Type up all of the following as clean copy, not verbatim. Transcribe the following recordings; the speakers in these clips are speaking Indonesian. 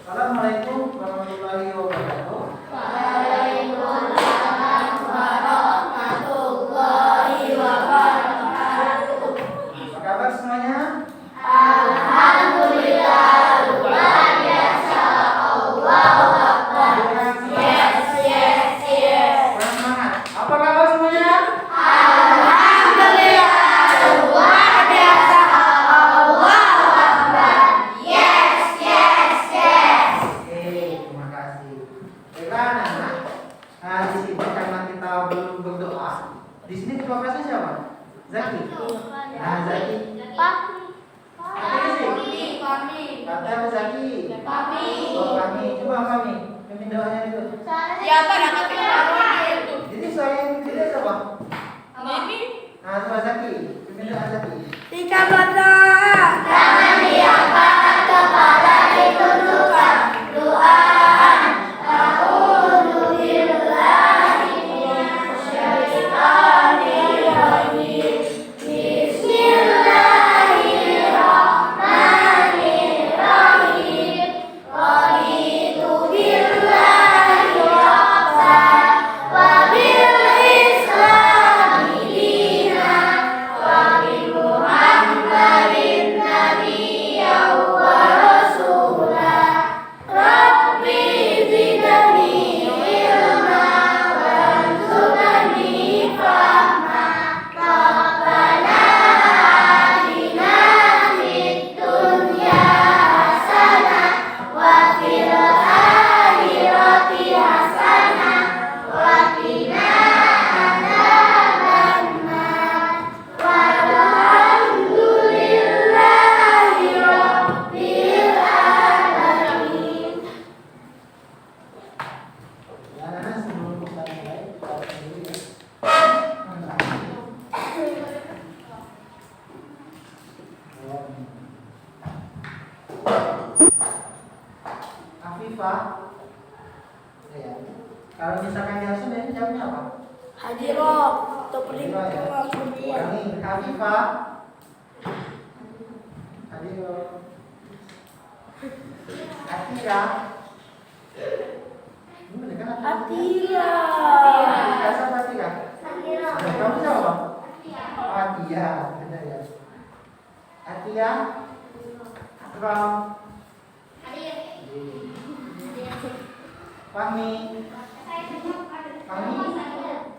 Assalamualaikum warahmatullahi wabarakatuh. Waalaikumsalam warahmatullahi wabarakatuh. Apa kabar semuanya? Alhamdulillah, luar biasa. Allahu Akbar. Yes. Kurang semangat. Apa kabar semuanya? Alhamdulillah, luar biasa. Allahu Akbar. Yes. Oke, terima kasih. Baiklah anak-anak. Nah, di sini karena kita belum berdoa. Di sini ketua kelasnya siapa? Zaki. Nah, Zaki. Kata apa Zaki? Oh, kami. Coba kami. Pimpin doanya itu. Jadi saya yang pilih siapa? Nah, coba Zaki. Pimpin doa Zaki. Jika berdoa, jangan diangkat, kepala ditundukkan. Doaan, a'udzu billahi minasyaitonir rajim. Bismillahirrahmanirrahim. Raditu billahi rabban wa bil islami dinan wa bi Muhammadin nabiyyan wa rasulah. Rabbi zidni ilma warzuqni fahma. Rabbana atina fid dunya hasanah wa fil akhirati hasanah wa qina adzabannar. Walhamdulillahi rabbil alamin. Ya, anak-anak sebelum kita mulai, kita dulu ya. Afifah. Ya. Kalau misalkan Yasin ini jawabnya apa? Hadiro atau Hadiro ya. Ulangi. Afifah. Hadiro. Atira. Ini bener kan Atira? Atira. Atira sama Atira? Nah, kamu siapa? Oh, Atia. Benar ya. Atia. Akram. Fahmi. Fahmi.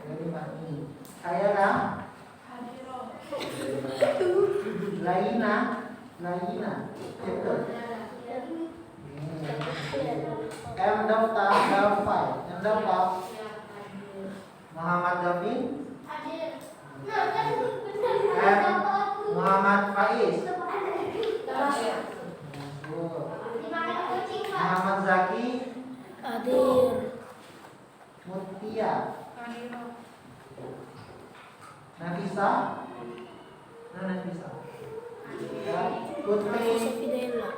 Jadi Fahmi. Saya kan? Laina. Betul. M Daftar Dafai. M Daftar. Muhammad David. M Muhammad Faiz. Muhammad Zaki. Hadir. Mutia. Nafisa. Nafisa. Ya, Putri. Fidela.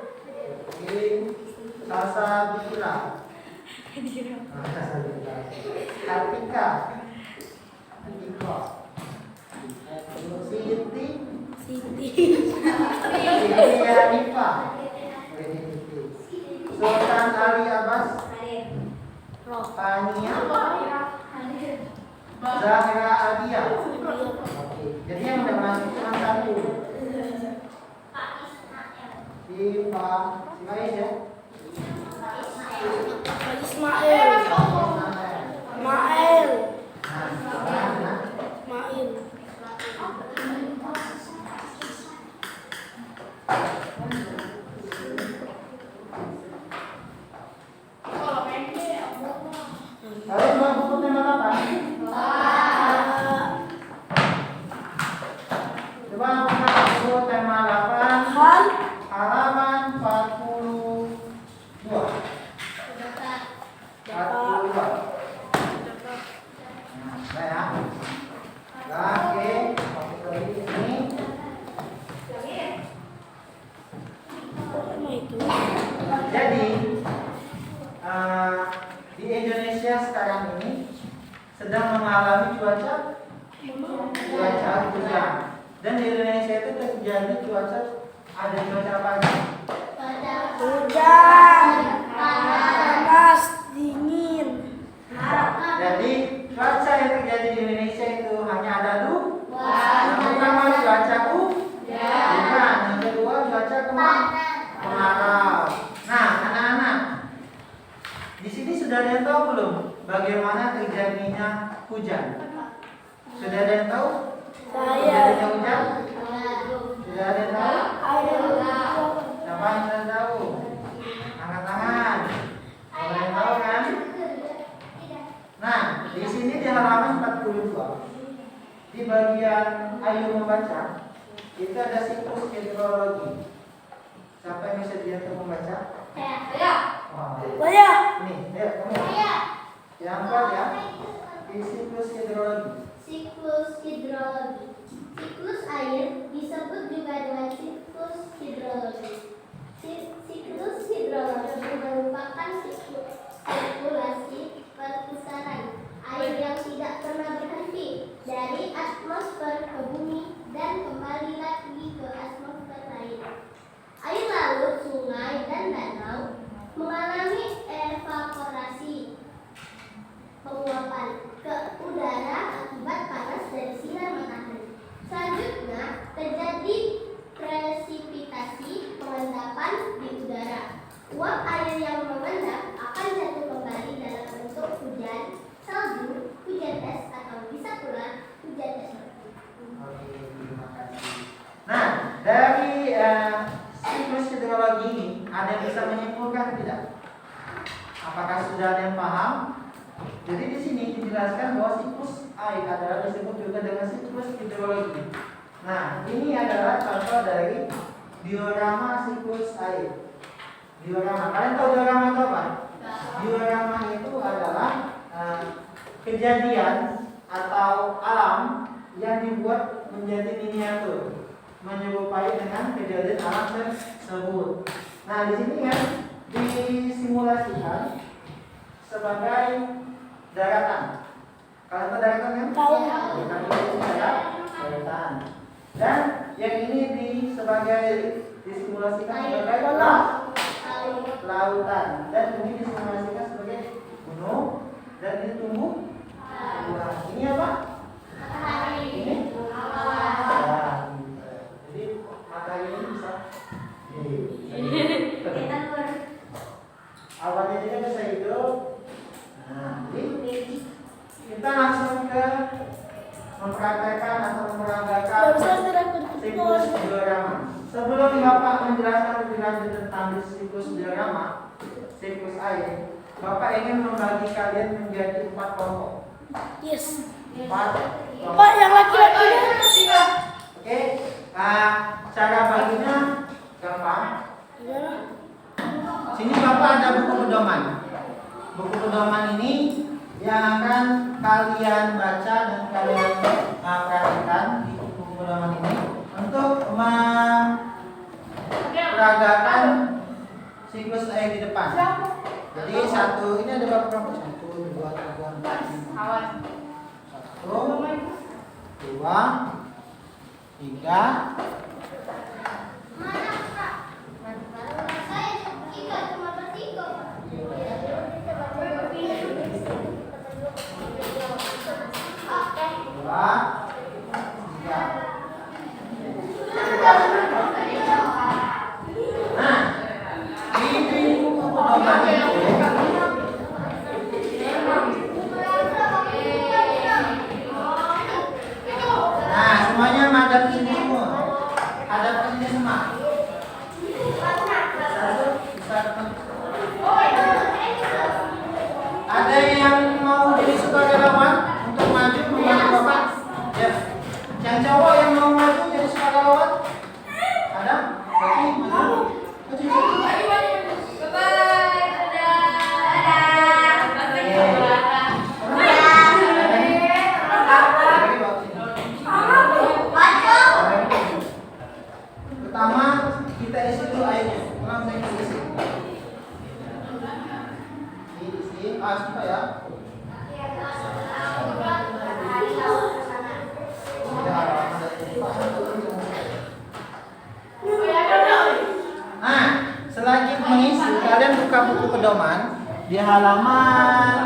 Sasa Bila. Sasa Bila. Kartika. Kartika. Siti. Siti. Siti Hanifah. Sultan Ali Abbas. Fania. Zahra Adia. Oke. Jadi yang udah masuk cuma satu. Si Faiz ya. Ismail. Mail. Nah, Mail. kalian bawa buku tema apa? Coba buka buku tema 8 Hal. halaman 42. 42. Nah, ya. Oke, ini. Apa itu? Jadi di Indonesia sekarang ini sedang mengalami cuaca hujan. Dan di Indonesia itu terjadi cuaca, ada cuaca apa aja? Hujan. Jadi cuaca yang terjadi di Indonesia itu hanya ada dua. Yang pertama cuaca hujan, yang kedua cuaca kemarau. Nah, anak-anak, di sini sudah ada yang tahu belum bagaimana terjadinya hujan? Sudah ada yang tahu? Terjadinya hujan? Sudah ada yang tahu? Siapa yang sudah tahu? Angkat tangan. Ada yang tahu kan? Nah, di sini di halaman 42 di bagian ayo membaca itu ada siklus hidrologi. Siapa yang bisa diantar membaca? Saya. Nih, lihat kamu. Diangkat ya. Di siklus hidrologi. Siklus hidrologi. Siklus air disebut juga dengan siklus hidrologi. Siklus hidrologi merupakan sirkulasi perputaran air yang tidak pernah berhenti dari atmosfer ke bumi dan kembali lagi ke atmosfer lain. Air laut, sungai, dan danau mengalami evaporasi penguapan ke udara akibat panas dari sinar matahari. Selanjutnya terjadi presipitasi pengendapan di udara. Uap air yang mengendap akan jatuh kembali dalam bentuk hujan, salju, hujan es, atau bisa pula hujan es. Oke, terima kasih. Nah, dari siklus hidrologi ini ada yang bisa menyimpulkan tidak? Apakah sudah ada yang paham? Jadi di sini dijelaskan bahwa siklus air adalah disebut juga dengan siklus hidrologi. Nah, ini adalah contoh dari diorama siklus air. Diorama, kalian tahu diorama itu apa? Diorama itu adalah kejadian atau alam yang dibuat menjadi miniatur, menyerupai dengan kejadian alam tersebut. Nah, di sini kan disimulasikan sebagai daratan. Kalian tahu daratan kan? Tahu. Daratan. Dan yang ini disimulasikan sebagai lautan, dan ini disimulasikan sebagai gunung, dan ini tumbuh. Ini apa? Ini? Jadi matahari ini bisa awalnya dia bisa hidup. Nah, jadi kita langsung ke mempraktekkan atau memperagakan siklus diorama. Sebelum Bapak menjelaskan lebih lanjut tentang siklus diorama, siklus air, Bapak ingin membagi kalian menjadi 4 kelompok. Yes. 4 Pak, yang laki-laki. Oke, cara baginya gampang. Sini Bapak ada buku pedoman. Buku pedoman ini yang akan kalian baca dan kalian perhatikan di buku pedoman ini untuk memperagakan siklus air di depan. Jadi ini ada berapa kelompok? 1, 2, 3, 4, 5. 1, 2, 3. Semuanya madep ke sini semua. Hadap ke sini semua. Ada yang mau jadi sukarelawan untuk maju membantu Bapak? Ya. Yang cowok yang mau maju jadi sukarelawan? Ada? Bagi maju. Pertama kita isi dulu airnya. Langsung isi. Diisi, suka ya. Nah, selagi mengisi, kalian buka buku pedoman di halaman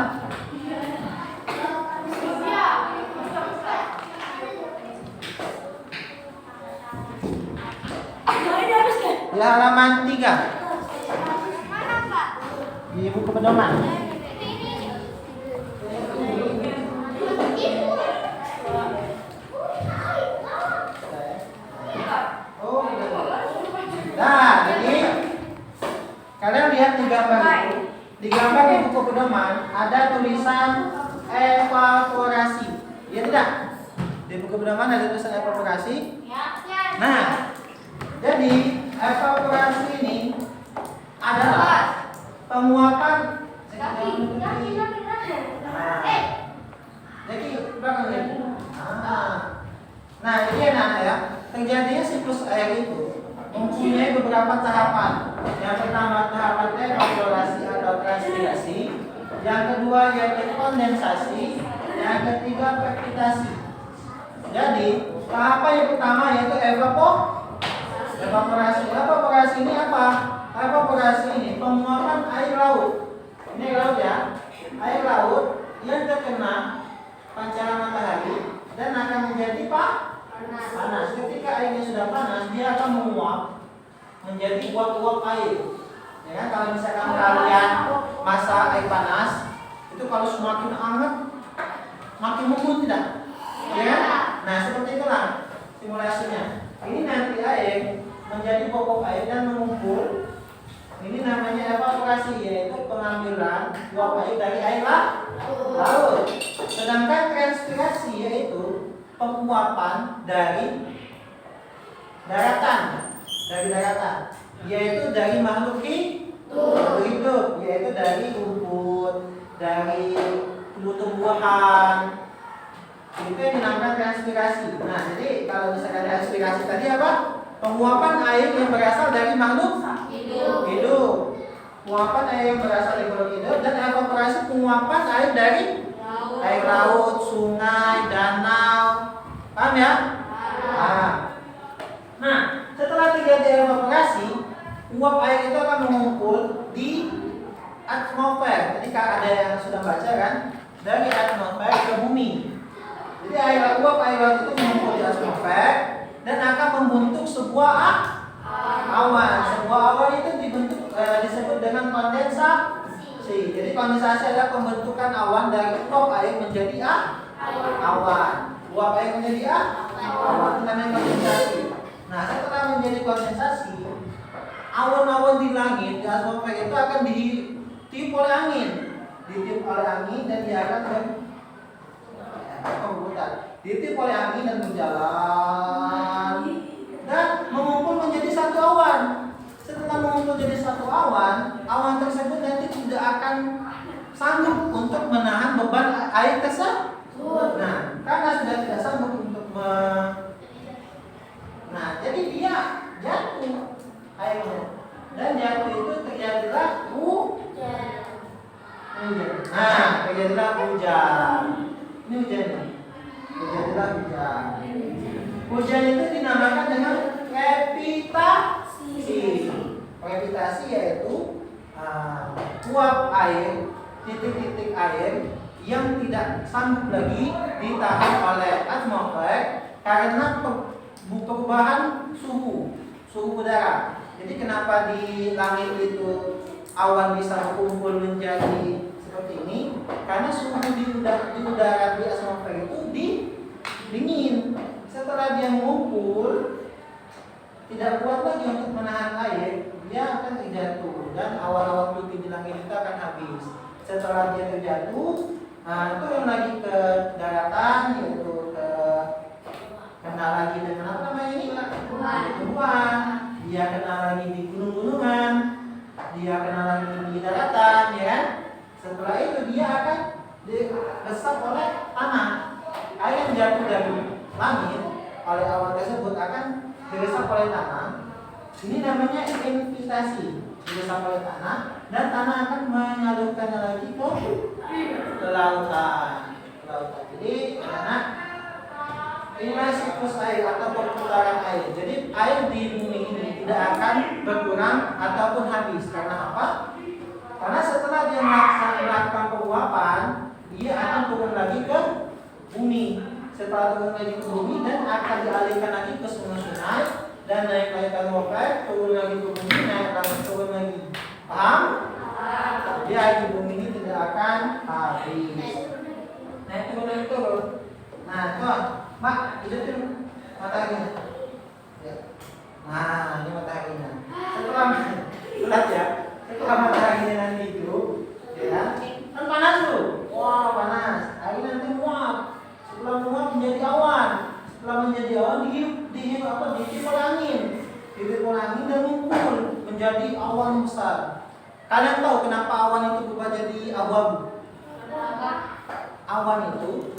Di halaman 3 di buku pedoman. Nah, jadi kalian lihat di gambar itu. Di gambar di buku pedoman ada tulisan evaporasi. Ya tidak? Di buku pedoman ada tulisan evaporasi. Nah, jadi evaporasi ini adalah penguapan. Jadi belakang ini. Nah, ini anak-anak ya. Terjadinya siklus air itu mempunyai beberapa tahapan. Yang pertama tahapan evaporasi atau transpirasi. Yang kedua yaitu kondensasi. Yang ketiga prekipitasi. Jadi tahapan yang pertama yaitu evaporasi. Evaporasi ini apa? Evaporasi ini penguapan air laut. Ini air laut ya. Air laut yang terkena pancaran matahari dan akan menjadi panas. Ketika airnya sudah panas, dia akan menguap menjadi uap-uap air. Ya kan? Kalau misalkan kalian masak air panas, itu kalau semakin hangat, makin membun tidak? Ya kan? Nah, seperti itulah simulasinya. Ini nanti air menjadi pokok air dan mengumpul. Ini namanya evaporasi, yaitu pengambilan uap air dari air laut. Sedangkan transpirasi yaitu penguapan dari daratan, yaitu dari makhluk hidup, yaitu dari rumput, dari tumbuh-tumbuhan. Itu yang dinamakan transpirasi. Nah, jadi kalau misalkan transpirasi tadi apa? Penguapan air yang berasal dari makhluk hidup. Penguapan air yang berasal dari makhluk hidup, dan evaporasi penguapan air dari air laut, sungai, danau. Paham ya? Nah, setelah terjadi evaporasi, uap air itu akan mengumpul di atmosfer. Jadi ada yang sudah baca kan? Dari atmosfer ke bumi. Jadi uap air laut itu mengumpul di atmosfer dan akan membentuk sebuah awan. Sebuah awan itu disebut dengan kondensasi. Jadi kondensasi adalah pembentukan awan dari uap air menjadi awan. Uap air menjadi awan, itu namanya kondensasi. Nah, setelah menjadi kondensasi, awan-awan di langit, di atmosfer itu akan ditiup oleh angin. Ditiup oleh angin dan dia akan ditiup oleh angin dan berjalan dan mengumpul menjadi satu awan. Setelah mengumpul jadi satu awan, awan tersebut nanti tidak akan sanggup untuk menahan beban air tersebut. Nah, karena sudah tidak sanggup untuk jadi dia jatuh airnya, dan jatuh itu terjadilah hujan. Nah, terjadilah hujan. Ini hujannya. Terjadilah hujan. Hujan itu dinamakan dengan precipitation. Precipitation yaitu uap air, titik-titik air yang tidak sanggup lagi ditahan oleh atmosfer karena perubahan suhu udara. Jadi kenapa di langit itu awan bisa berkumpul menjadi seperti ini? Karena suhu di udara di atmosfer itu dingin. Setelah dia mengumpul, tidak kuat lagi untuk menahan air, dia akan terjatuh dan awan-awan putih di langit itu akan habis. Setelah dia terjatuh, turun lagi ke daratan, yaitu kena lagi dengan apa namanya ini? Tumbuhan. Dia kena lagi di gunung-gunungan, dia kena lagi di daratan, ya kan? Setelah itu dia akan diresap oleh tanah. Air yang jatuh dari langit oleh awan tersebut akan diresap oleh tanah. Ini namanya invitasi, diresap oleh tanah, dan tanah akan menyalurkannya lagi ke lautan. Jadi, karena inilah siklus air atau perputaran air. Jadi air di bumi ini tidak akan berkurang ataupun habis. Karena apa? Karena setelah dia melakukan penguapan, dia akan turun lagi ke bumi. Setelah turun lagi ke bumi dan akan dialirkan lagi ke sungai-sungai dan naik lagi ke atmosfer, turun lagi ke bumi, naik lagi turun lagi. Paham? Dia di bumi ini tidak akan habis. Naik turun lagi turun. Nah, tuh, Mak, hidupin mataharinya. Ya. Nah, ini mataharinya. Setelah lihat ya, setelah mataharinya nanti hidup, ya, kan panas tuh. Wah, panas. Air nanti muap. Setelah muap menjadi awan. Setelah menjadi awan ditiup oleh angin. Ditiup oleh angin dan mengumpul menjadi awan yang besar. Kalian tahu kenapa awan itu berubah jadi abu-abu? Awan itu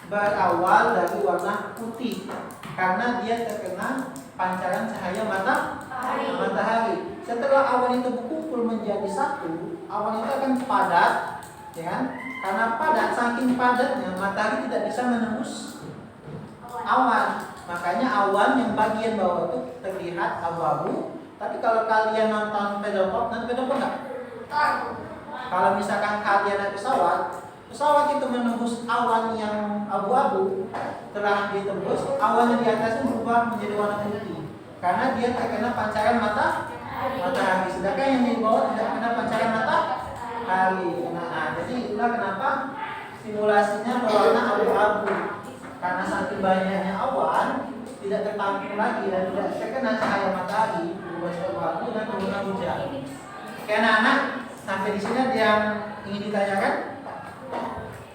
berawal dari warna putih karena dia terkena pancaran cahaya matahari. Setelah awan itu berkumpul menjadi satu, awan itu akan padat, ya kan? Karena padat, saking padatnya matahari tidak bisa menembus awan. Makanya awan yang bagian bawah itu terlihat abu-abu. Tapi kalau kalian nonton pedal pop nggak? Kalau misalkan kalian naik pesawat itu menembus awan yang abu-abu. Setelah ditembus, awan yang di atasnya berubah menjadi warna putih karena dia terkena pancaran matahari. Sedangkan yang di bawah tidak kena pancaran matahari. Nah, jadi itulah kenapa simulasinya berwarna abu-abu. Karena saking banyaknya awan tidak tertampung lagi dan tidak terkena cahaya matahari, berubah jadi abu-abu dan turunlah hujan. Oke anak-anak, sampai di sini ada yang ingin ditanyakan?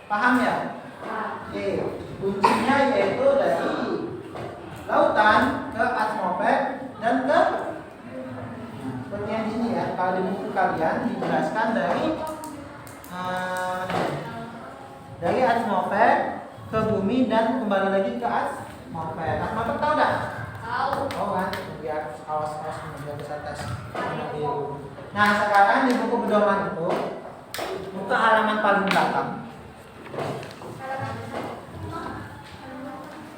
Paham ya? Oke, kuncinya yaitu dari lautan ke atmosfer dan ke seperti yang di sini ya. Kalau di buku kalian dijelaskan dari atmosfer ke bumi dan kembali lagi ke atmosfer. Atmosfer tahu nggak? Tahu kan? Biar awas-awas biar bisa tes. Nah sekarang di buku pedoman itu buka halaman paling belakang.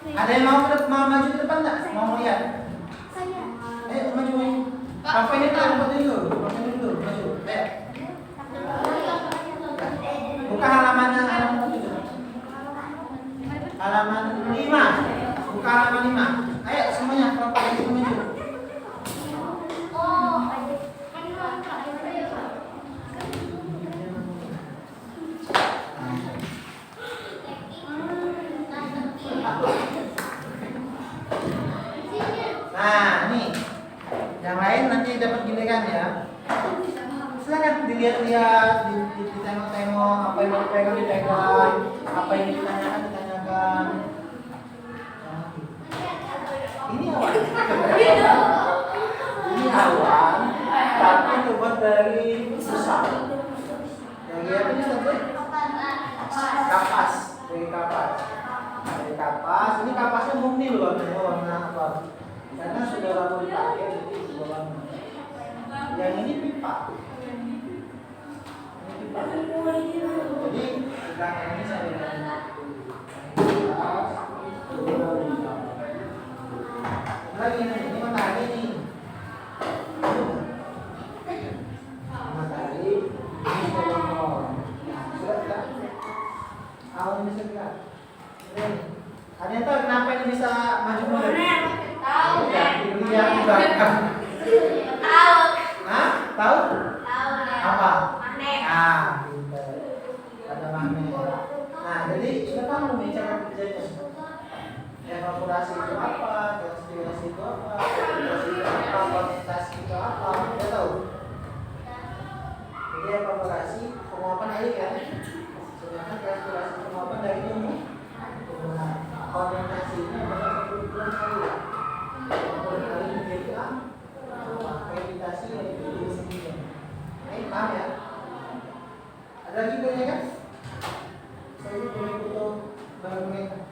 Ada yang mau maju ke depan nggak? Mau lihat? Maju. Sampai ini dulu. Maju. Ayo. Buka halaman 5. Buka halaman 5. Ayo semuanya kelompok itu maju. Nah, nih. Yang lain nanti dapat giliran ya. Silakan dilihat-lihat, ditengok-tengok, apa yang mau dipegang, apa yang ditanyakan. Ini awan, tapi terbuat dari besar. Yang apa ini disebut? Kapas. Dari kapas. Ini kapasnya murni loh warna apa? Karena sudah lama dipakai jadi warna. Yang ini pipa. Jadi belakang ini saya lagi ini matahari nih. Matahari ini kolom. Sudah tak? Awan bisa gerak. Ada yang tahu kenapa ini bisa maju mundur? Tahu. Yang di belakang. Tahu. Hah? Tahu? Tahu. Apa? Magnet. Ah, pintar. Ada magnet. Nah, jadi sudah tahu nih cara kerjanya. Evaporasi itu apa? Transpirasi itu apa? Filtrasi itu apa? Kondensasi itu apa? Sudah tahu? Jadi evaporasi penguapan air kan? Sedangkan transpirasi penguapan dari tumbuhan. Kondensasi ini adalah perkumpulan air. Perkumpulan air menjadi apa? Gravitasi yang itu sendiri. Paham ya? Ada lagi pertanyaan? Saya boleh foto bareng mereka.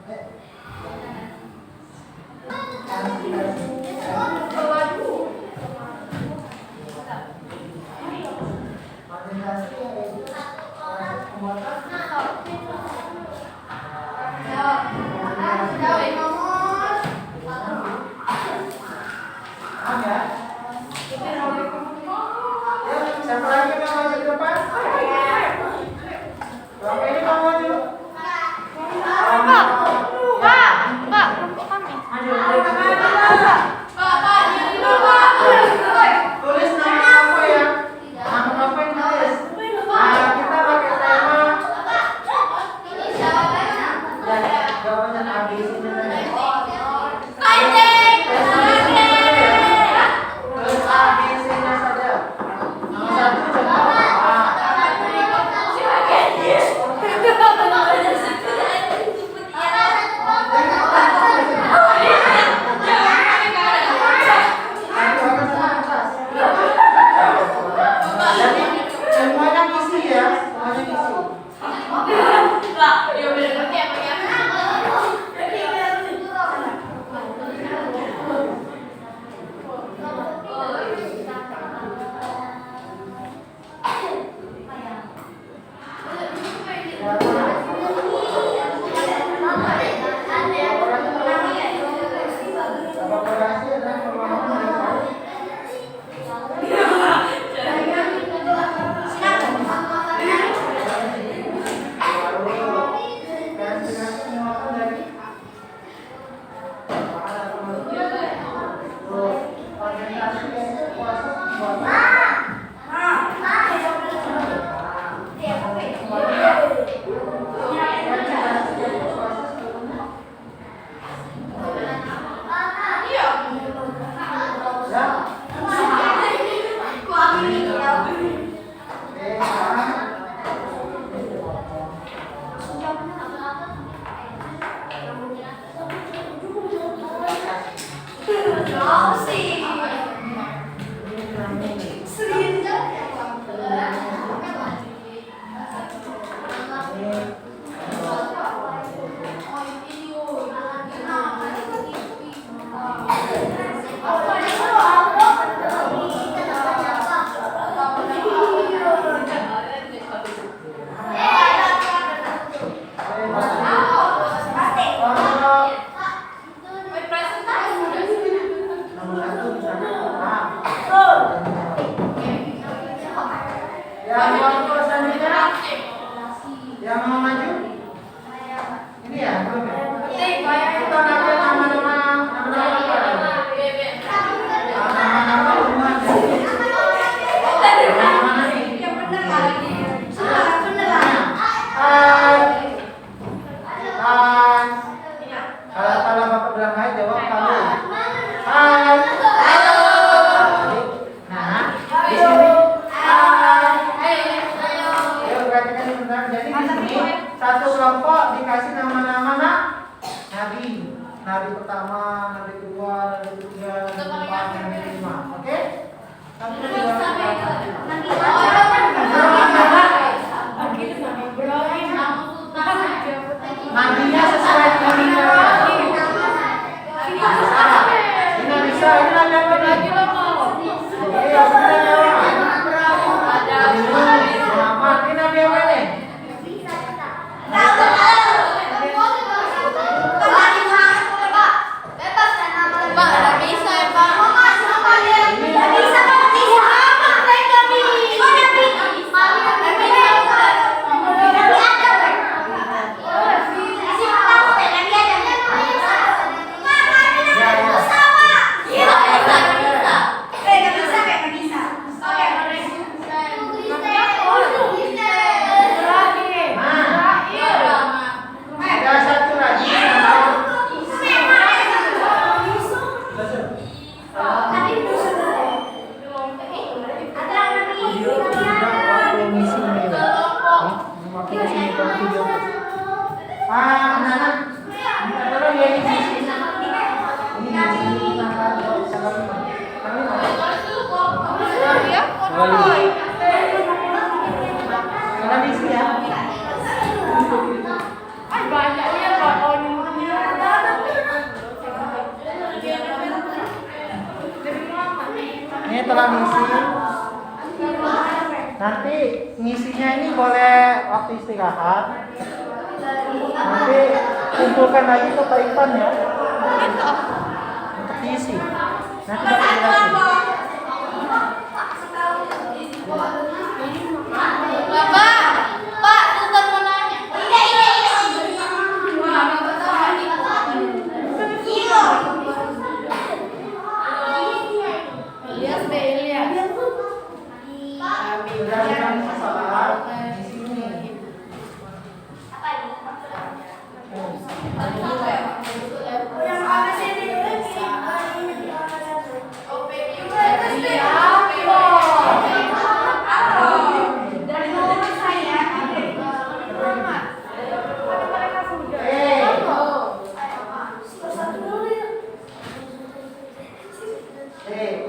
Yang mau maju? Ini ya, belum ya? Kita nanti nama-nama hubungan. Nama-nama nih. Kalau Bapak bilang hai, jawab kamu. Hai. Nah, di sini. Perhatikan ini benar. Jadi di sini satu kelompok dikasih nama-nama nabi. Nabi pertama, nabi kedua, nabi ketiga, nabi keempat, nabi kelima. Oke? Tapi nabinya sesuai dengan ini bisa, ini nabi apa nih? Muhammad, ini nabi apa nih? Ini telah ngisi. Nanti ngisinya ini boleh waktu istirahat. Nanti kumpulkan lagi ke Pak Ipan ya. Untuk diisi. Nanti Bapak jelasin. Pak, Sultan mau nanya. Sudah dengan masalah di sini.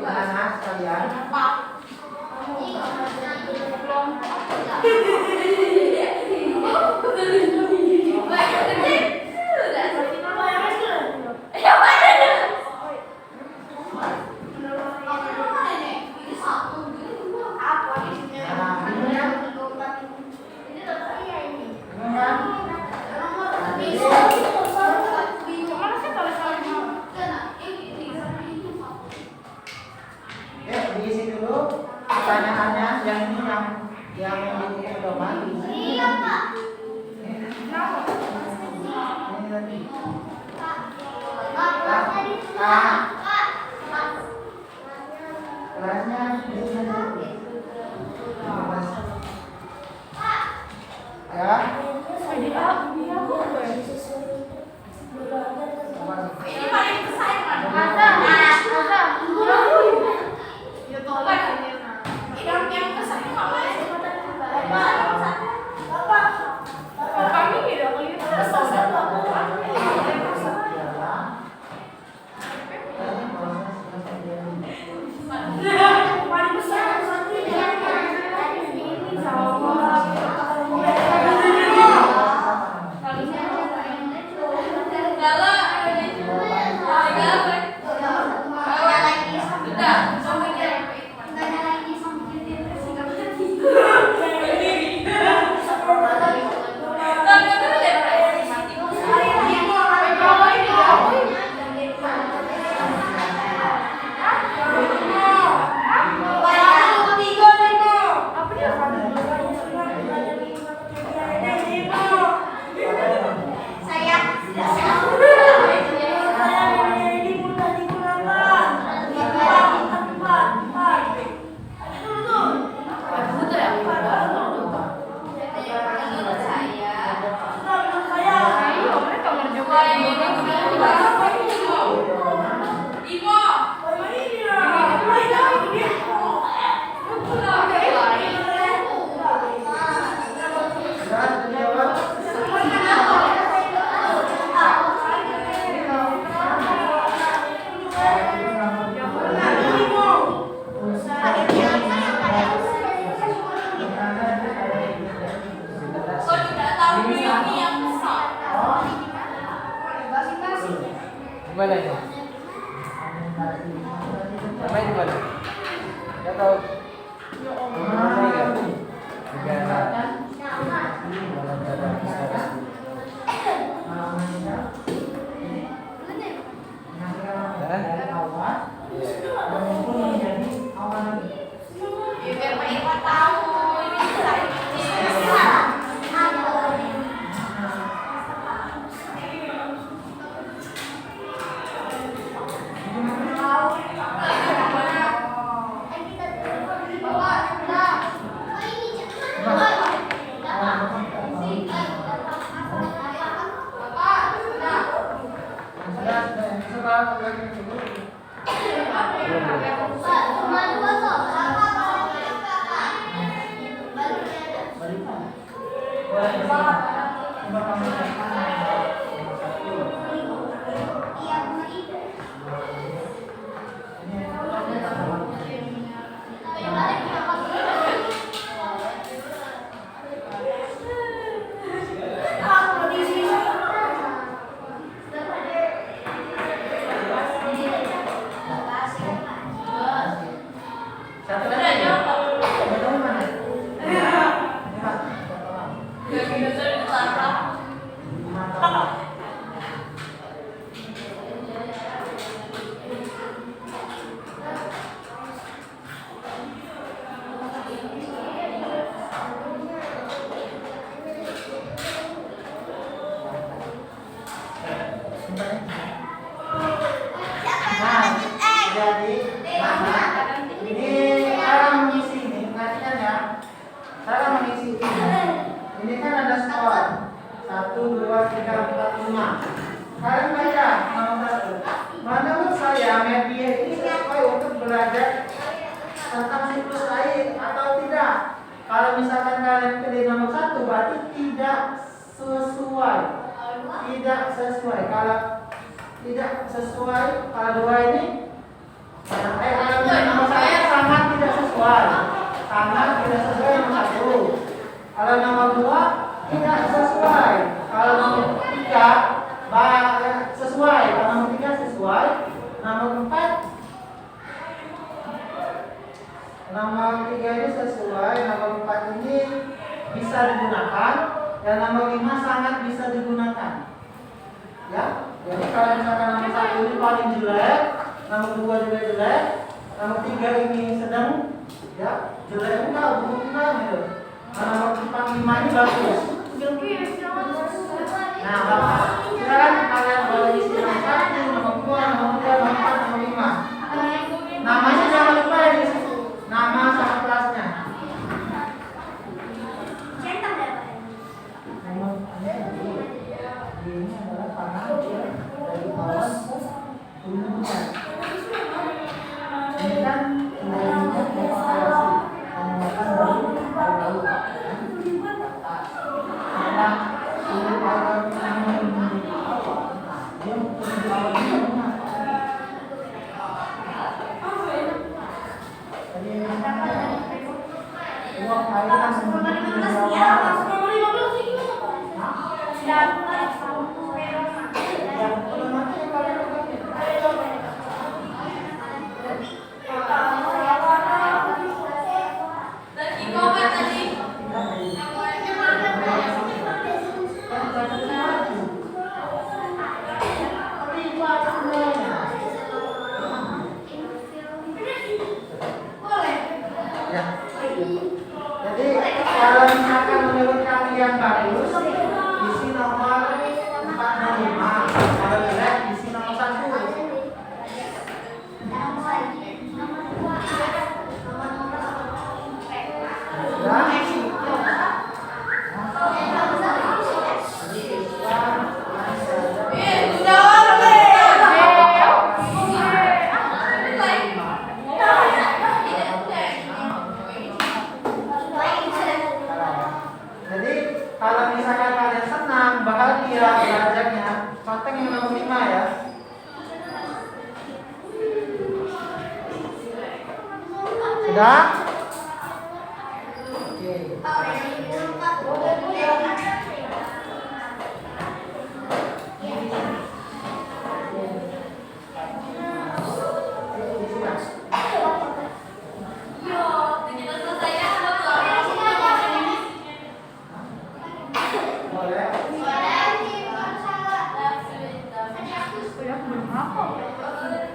Anak-anak sekalian. Diisi dulu pertanyaannya, yang ini yang di pedoman. Iya, Pak. Ini tadi. Kelasnya di sini dulu. Ya. Ini paling besar, Pak. Yang besar itu apa sih? Gimana ini? Namanya di mana? Gak tahu. Namanya ya? Kalau misalkan kalian pilih nomor 1 berarti tidak sesuai. Tidak sesuai. Kalau tidak sesuai, kalau 2 ini kalau nomor 1 sangat tidak sesuai. Sangat tidak sesuai nomor 1. Kalau nomor 2 tidak sesuai. Kalau nomor 3 sesuai. Kalau nomor 3 sesuai. Nomor 4 ini sesuai, nomor 4 ini bisa digunakan, dan nomor 5 sangat bisa digunakan. Ya, jadi kalau misalkan nomor 1 ini paling jelek, nomor 2 juga jelek, nomor 3 ini sedang, ya, jelek enggak, buruk enggak gitu. Nah, nomor 4, 5 ini bagus. Nah, Bapak, silakan kalian boleh isi nomor 1, nomor 2, nomor 3, nomor 4, nomor 5. Namanya jangan lupa ya di situ. Nama sama kelasnya. Ini adalah panah dari bawah ke ujungnya. Ini kan ujungnya evaluasi menggunakan bau. Karena ini pada dia Jadi kalau misalkan menurut kalian bagus, isi nomor 4 dan 5. Kalau jelek, isi nomor 1. Kalau misalkan kalian senang, bahagia belajarnya, kontak yang nomor 5 ya. Sudah? Oke. ya belum hafal.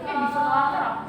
Bisa hafal.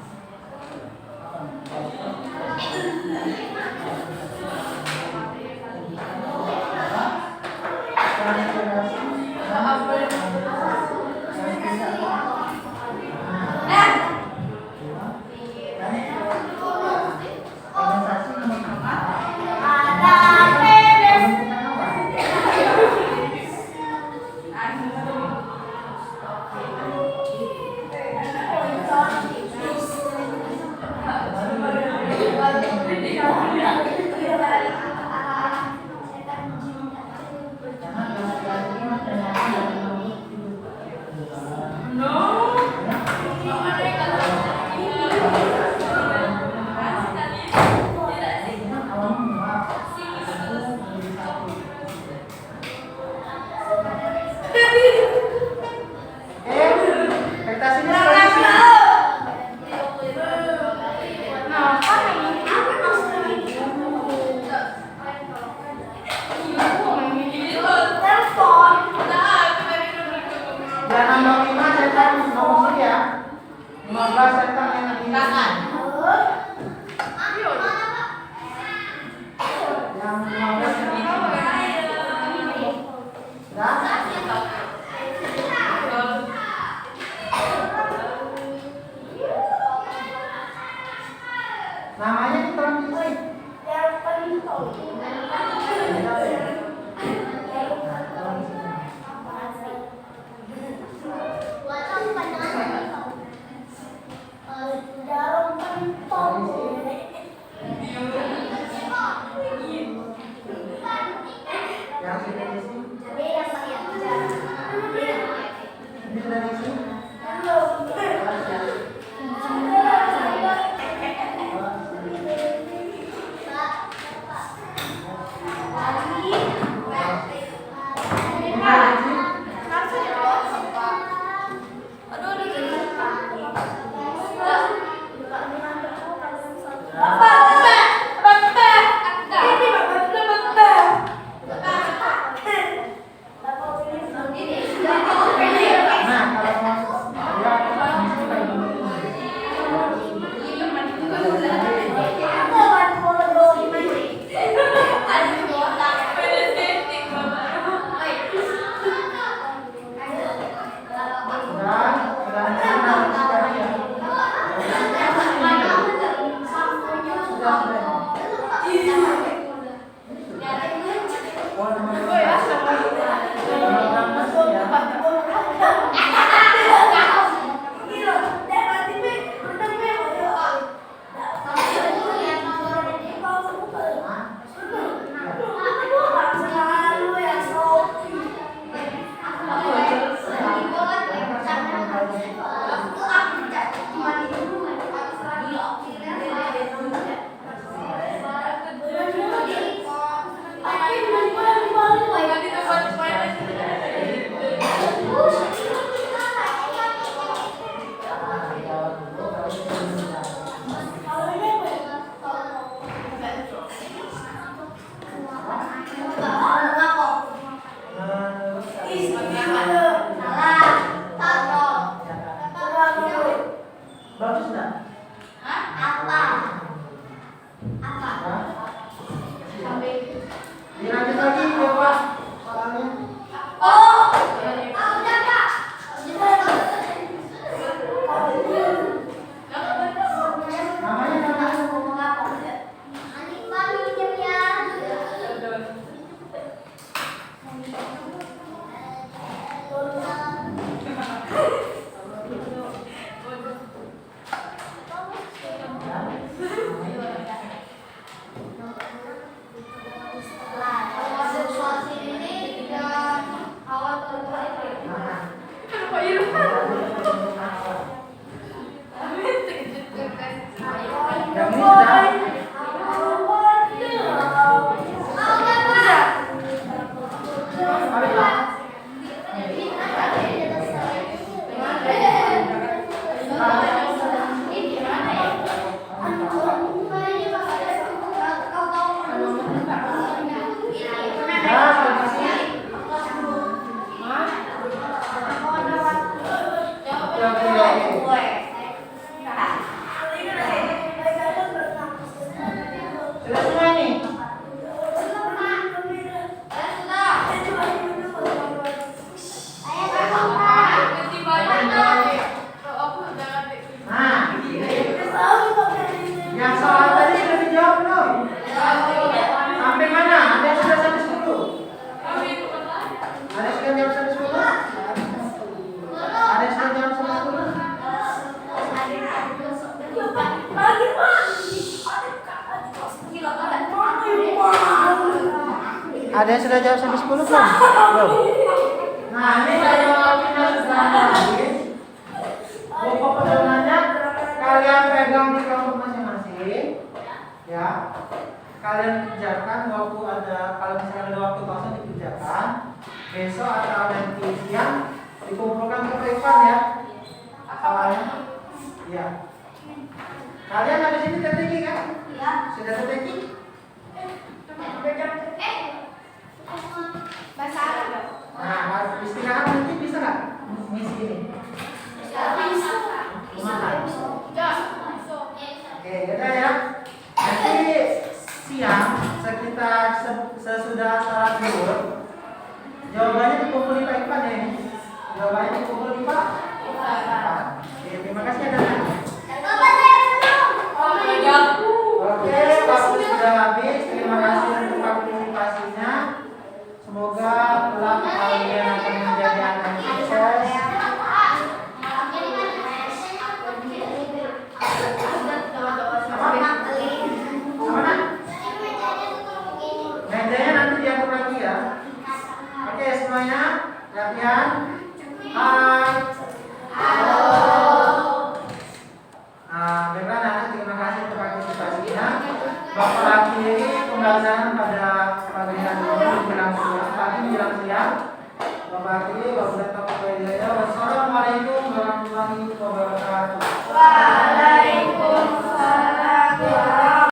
Kertasnya sudah diisi. Nah, apa ini? Jangan nomor 5 cetak nomor ya. 15 cetak yang ini. Yang 15 yang ini. Namanya ditulis di sini. Walau pandangan jarum Oke. Sudah semua nih? Nah, yang soal tadi sudah dijawab belum? Sampai mana? Ada yang sudah sampai 10? Ada yang sudah jawab sampai 10? Ada yang sudah jawab sampai 10? Ada yang sudah jawab sampai 10 belum? Belum. Nah, ini kalau kita sudah habis, pokok pedomannya kalian pegang di kelompok masing-masing, ya. Kalian kerjakan waktu ada, kalau misalnya ada waktu kosong dikerjakan. Besok atau nanti siang dikumpulkan ke Ivan ya. Soalnya, ya. Kalian habis ini terteki kan? Sudah terteki? Bahasa Arab ya? Nah, istirahat nanti bisa nggak ngisi ini? Gimana? Oke, yaudah ya. Nanti siang sekitar sesudah salat zuhur, jawabannya dikumpul di Pak Ivan ya ini. Jawabannya dikumpul di Pak Ivan. Oke, terima kasih ya Dana. Oke, waktu sudah habis. Terima kasih untuk partisipasinya. Semoga kelak kalian akan menjadi anak yang sukses. Mejanya nanti diatur lagi ya. Oke semuanya, latihan. Hai. Bagaimana? Terima kasih untuk partisipasinya. Bapak akhiri pembelajaran pada pagi hari ini menjelang siang. Bapak akhiri. Wassalamualaikum warahmatullahi wabarakatuh.